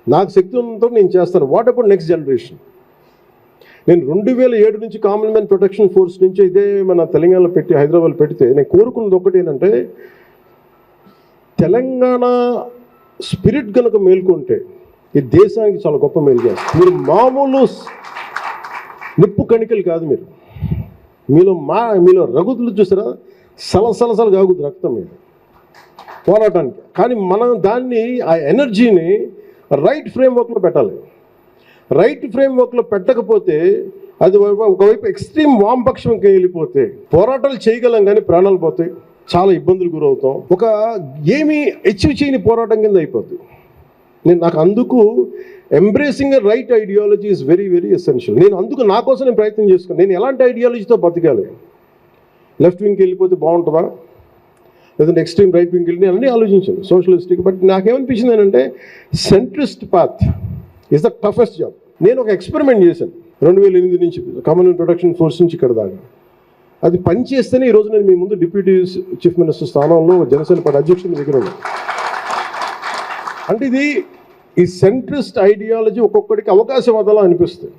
నాకు శక్తి ఉన్నంత నేను చేస్తాను. What about next generation? నేను 2007 నుంచి కామన్వెల్త్ ప్రొటెక్షన్ ఫోర్స్ నుంచి ఇదే మన తెలంగాణలో పెట్టి హైదరాబాద్ పెడితే నేను కోరుకున్నది ఒకటి ఏంటంటే, తెలంగాణ స్పిరిట్ కనుక మేల్కొంటే ఈ దేశానికి చాలా గొప్ప మేలు చేస్తారు. మీరు మామూలు నిప్పు కణికలు కాదు. మీలో రగుతులు చూసారా, సలసలసలు కాగుద్దు రక్తం మీద పోరాటానికి. కానీ మనం దాన్ని ఆ ఎనర్జీని రైట్ ఫ్రేమ్వర్క్లో పెట్టాలి. రైట్ ఫ్రేమ్వర్క్లో పెట్టకపోతే అది ఒకవైపు ఎక్స్ట్రీమ్ వామపక్షంకి వెళ్ళిపోతే పోరాటాలు చేయగలం కానీ ప్రాణాలు పోతాయి, చాలా ఇబ్బందులు గురవుతాం, ఒక ఏమీ అచీవ్ చేయని పోరాటం కింద అయిపోద్ది. నాకు అందుకు embracing right ideology is very very essential. నేను అందుకు నా కోసం నేను ప్రయత్నం చేసుకున్నాను. నేను ఎలాంటి ఐడియాలజీతో బతకాలి? లెఫ్ట్ వింగ్కి వెళ్ళిపోతే బాగుంటుందా, లేదంటే ఎక్స్ట్రీమ్ రైట్ వింగ్కి వెళ్ళి నేను అన్నీ ఆలోచించాను, సోషలిస్టిక్. బట్ నాకేమనిపించింది ఏంటంటే, centrist path is the toughest job. నేను ఒక ఎక్స్పెరిమెంట్ చేశాను 2008 నుంచి కామన్వెల్త్ ప్రొటెక్షన్ ఫోర్స్ నుంచి ఇక్కడ దాకా. అది పని చేస్తేనే ఈరోజు నేను మీ ముందు డిప్యూటీ చీఫ్ మినిస్టర్ స్థానంలో జనసేన పార్టీ అధ్యక్షుడి దగ్గర ఉన్నాను. అంటే ఈ సెంట్రిస్ట్ ఐడియాలజీ ఒక్కొక్కడికి అవకాశవాదాలా అనిపిస్తుంది.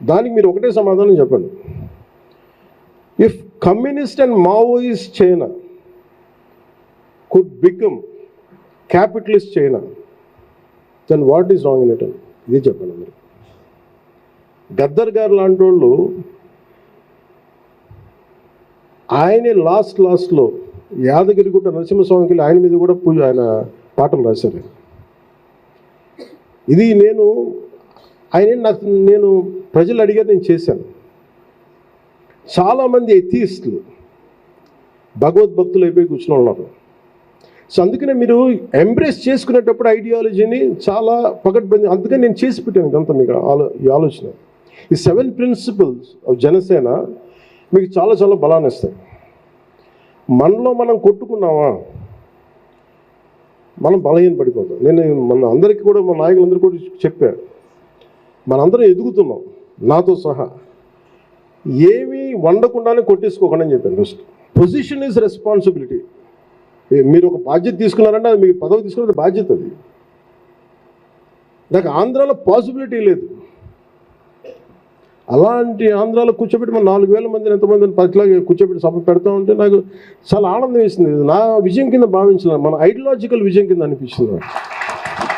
దానికి మీరు ఒకటే సమాధానం చెప్పండి. If communist and Maoist China could become capitalist China, then what is wrong in it? ఇది చెప్పండి మీరు. గద్దర్ గారు లాంటి వాళ్ళు ఆయనే లాస్ట్లో యాదగిరిగుట్ట నరసింహస్వామికి ఆయన మీద కూడా ఆయన పాటలు రాశారు. ఇది నేను ప్రజలు అడిగారు, నేను చేశాను. చాలామంది ఎథీస్టులు భగవద్భక్తులు అయిపోయి కూర్చుని ఉన్నారు. సో అందుకనే మీరు ఎంబ్రేస్ చేసుకునేటప్పుడు ఐడియాలజీని చాలా పకడ్బందీ, అందుకని నేను చేసి పెట్టాను ఇదంతా మీకు ఈ ఆలోచన. ఈ 7 ప్రిన్సిపల్స్ ఆఫ్ జనసేన మీకు చాలా చాలా బలాన్ని ఇస్తాయి. మనలో మనం కొట్టుకున్నామా, మనం బలహీన పడిపోతాం. మన అందరికీ కూడా, మన నాయకులందరూ కూడా చెప్పారు, మనందరం ఎదుగుతున్నాం నాతో సహా. ఏమీ వండకుండానే కొట్టేసుకోకుండా అని చెప్పాను. First position is responsibility. మీరు ఒక బాధ్యత తీసుకున్నారంటే అది మీకు పదవి తీసుకున్నది బాధ్యత. అది నాకు ఆంధ్రాలో పాసిబిలిటీ లేదు. అలాంటి ఆంధ్రాలో కూర్చోబెట్టి మన 4000 మందిని ఎంతమందిని పట్లాగా కూర్చోబెట్టి సభ పెడతా ఉంటే నాకు చాలా ఆనందం వేసింది. నా విజయం కింద భావించిన, మన ఐడియాలజికల్ విజయం కింద అనిపించింది.